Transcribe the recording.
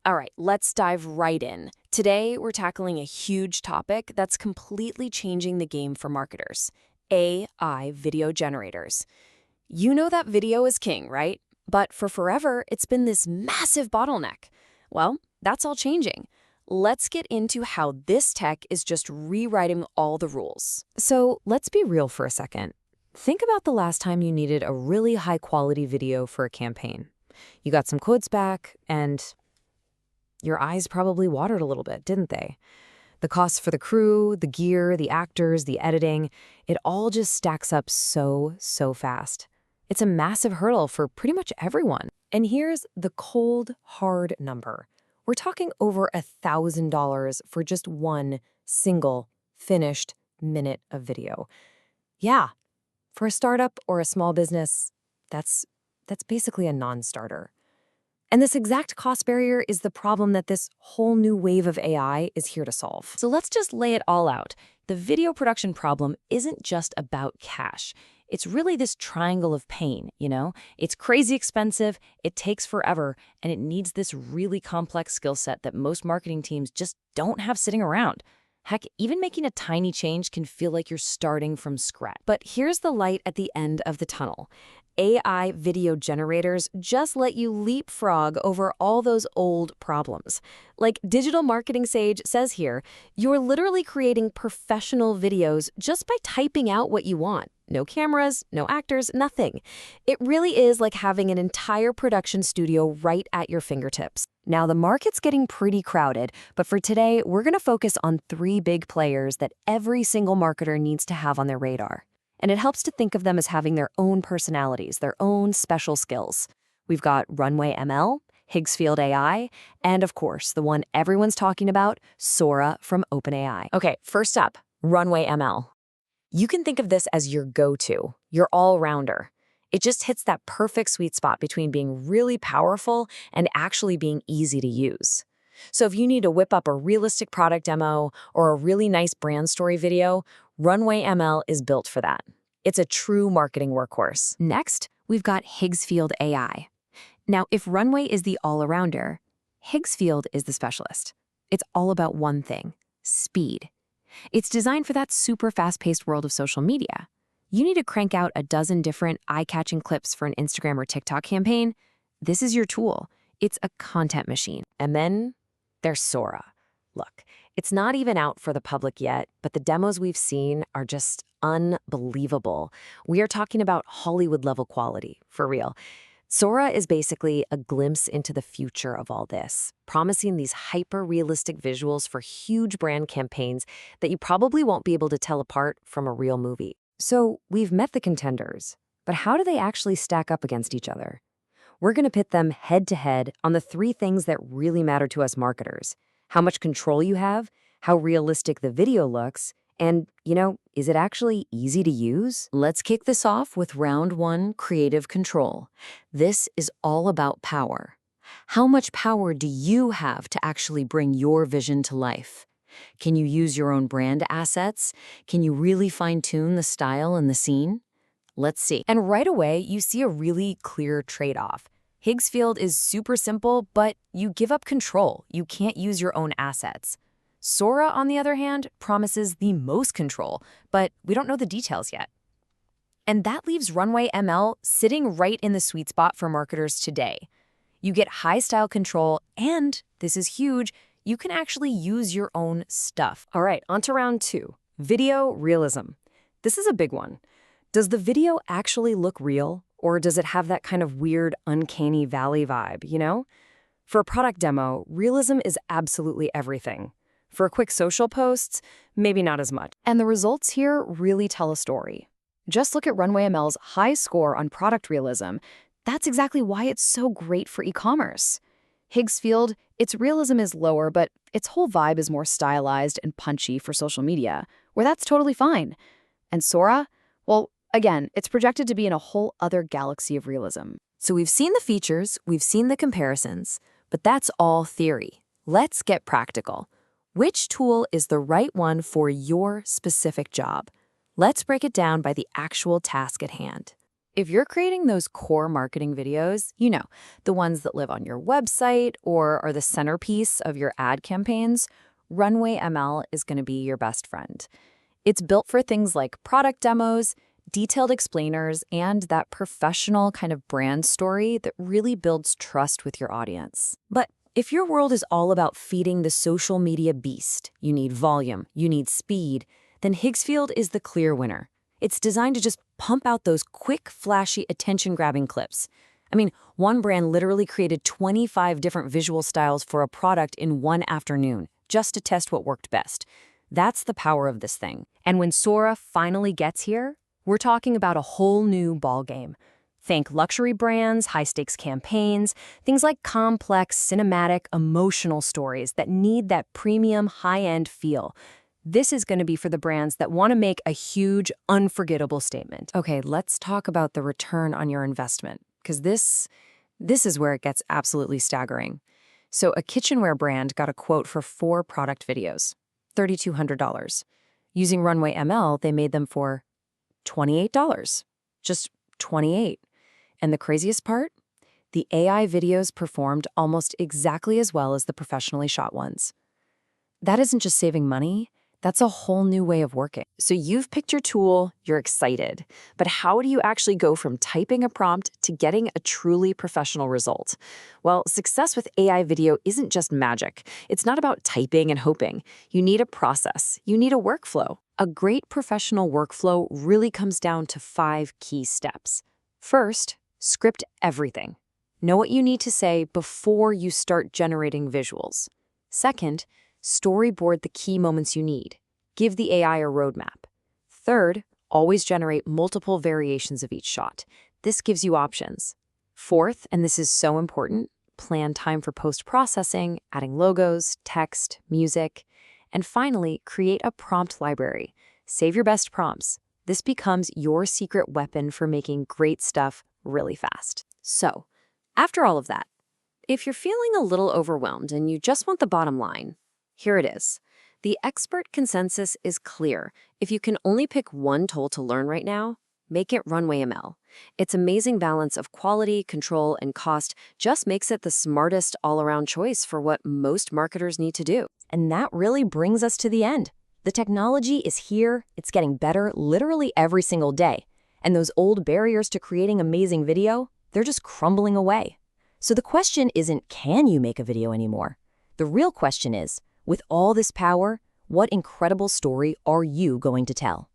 All right, let's dive right in. Today, we're tackling a huge topic that's completely changing the game for marketers: AI video generators. You know that video is king, right? But for forever, it's been this massive bottleneck. Well, that's all changing. Let's get into how this tech is just rewriting all the rules. So let's be real for a second. Think about the last time you needed a really high-quality video for a campaign. You got some quotes back, and your eyes probably watered a little bit, didn't they? The costs for the crew, the gear, the actors, the editing, it all just stacks up so fast. It's a massive hurdle for pretty much everyone. And here's the cold, hard number. We're talking over $1,000 for just one single finished minute of video. Yeah, for a startup or a small business, that's basically a non-starter. And this exact cost barrier is the problem that this whole new wave of AI is here to solve. So let's just lay it all out. The video production problem isn't just about cash. It's really this triangle of pain, you know? It's crazy expensive, it takes forever, and it needs this really complex skill set that most marketing teams just don't have sitting around. Heck, even making a tiny change can feel like you're starting from scratch. But here's the light at the end of the tunnel. AI video generators just let you leapfrog over all those old problems. Like Digital Marketing Sage says here, you're literally creating professional videos just by typing out what you want. No cameras, no actors, nothing. It really is like having an entire production studio right at your fingertips. Now, the market's getting pretty crowded, but for today, we're going to focus on 3 big players that every single marketer needs to have on their radar. And it helps to think of them as having their own personalities, their own special skills. We've got RunwayML, Higgsfield AI, and of course, the one everyone's talking about, Sora from OpenAI. Okay, first up, RunwayML. You can think of this as your go-to, your all-rounder. It just hits that perfect sweet spot between being really powerful and actually being easy to use. So if you need to whip up a realistic product demo or a really nice brand story video, RunwayML is built for that. It's a true marketing workhorse. Next, we've got Higgsfield AI. Now, if Runway is the all-arounder, Higgsfield is the specialist. It's all about one thing: speed. It's designed for that super fast-paced world of social media. You need to crank out a dozen different eye-catching clips for an Instagram or TikTok campaign. This is your tool. It's a content machine. And then there's Sora. Look, it's not even out for the public yet, but the demos we've seen are just unbelievable. We are talking about Hollywood-level quality, for real. Sora is basically a glimpse into the future of all this, promising these hyper-realistic visuals for huge brand campaigns that you probably won't be able to tell apart from a real movie. So we've met the contenders, but how do they actually stack up against each other? We're going to pit them head-to-head on the 3 things that really matter to us marketers: how much control you have, how realistic the video looks, and, is it actually easy to use? Let's kick this off with round 1, creative control. This is all about power. How much power do you have to actually bring your vision to life? Can you use your own brand assets? Can you really fine-tune the style and the scene? Let's see. And right away, you see a really clear trade-off. Higgsfield is super simple, but you give up control. You can't use your own assets. Sora, on the other hand, promises the most control, but we don't know the details yet. And that leaves RunwayML sitting right in the sweet spot for marketers today. You get high style control, and this is huge, you can actually use your own stuff. All right, on to round 2, video realism. This is a big one. Does the video actually look real, or does it have that kind of weird, uncanny valley vibe, For a product demo, realism is absolutely everything. For a quick social posts, maybe not as much. And the results here really tell a story. Just look at RunwayML's high score on product realism. That's exactly why it's so great for e-commerce. Higgsfield, its realism is lower, but its whole vibe is more stylized and punchy for social media, where that's totally fine. And Sora, well, again, it's projected to be in a whole other galaxy of realism. So we've seen the features, we've seen the comparisons, but that's all theory. Let's get practical. Which tool is the right one for your specific job? Let's break it down by the actual task at hand. If you're creating those core marketing videos, the ones that live on your website or are the centerpiece of your ad campaigns, RunwayML is going to be your best friend. It's built for things like product demos, detailed explainers, and that professional kind of brand story that really builds trust with your audience. But if your world is all about feeding the social media beast, you need volume, you need speed, then Higgsfield is the clear winner. It's designed to just pump out those quick, flashy, attention-grabbing clips. I mean, one brand literally created 25 different visual styles for a product in one afternoon, just to test what worked best. That's the power of this thing. And when Sora finally gets here, we're talking about a whole new ballgame. Think luxury brands, high-stakes campaigns, things like complex, cinematic, emotional stories that need that premium, high-end feel. This is going to be for the brands that want to make a huge, unforgettable statement. Okay, let's talk about the return on your investment, because this is where it gets absolutely staggering. So a kitchenware brand got a quote for 4 product videos, $3,200. Using RunwayML, they made them for $28. Just 28. And the craziest part? The AI videos performed almost exactly as well as the professionally shot ones. That isn't just saving money. That's a whole new way of working. So you've picked your tool, you're excited, but how do you actually go from typing a prompt to getting a truly professional result? Well, success with AI video isn't just magic. It's not about typing and hoping. You need a process. You need a workflow. A great professional workflow really comes down to 5 key steps. First, script everything. Know what you need to say before you start generating visuals. Second, storyboard the key moments you need. Give the AI a roadmap. Third, always generate multiple variations of each shot. This gives you options. Fourth, and this is so important, plan time for post-processing, adding logos, text, music. And finally, create a prompt library. Save your best prompts. This becomes your secret weapon for making great stuff really fast. So, after all of that, if you're feeling a little overwhelmed and you just want the bottom line, here it is. The expert consensus is clear. If you can only pick one tool to learn right now, make it RunwayML. Its amazing balance of quality, control, and cost just makes it the smartest all-around choice for what most marketers need to do. And that really brings us to the end. The technology is here, it's getting better literally every single day. And those old barriers to creating amazing video, they're just crumbling away. So the question isn't, can you make a video anymore? The real question is, with all this power, what incredible story are you going to tell?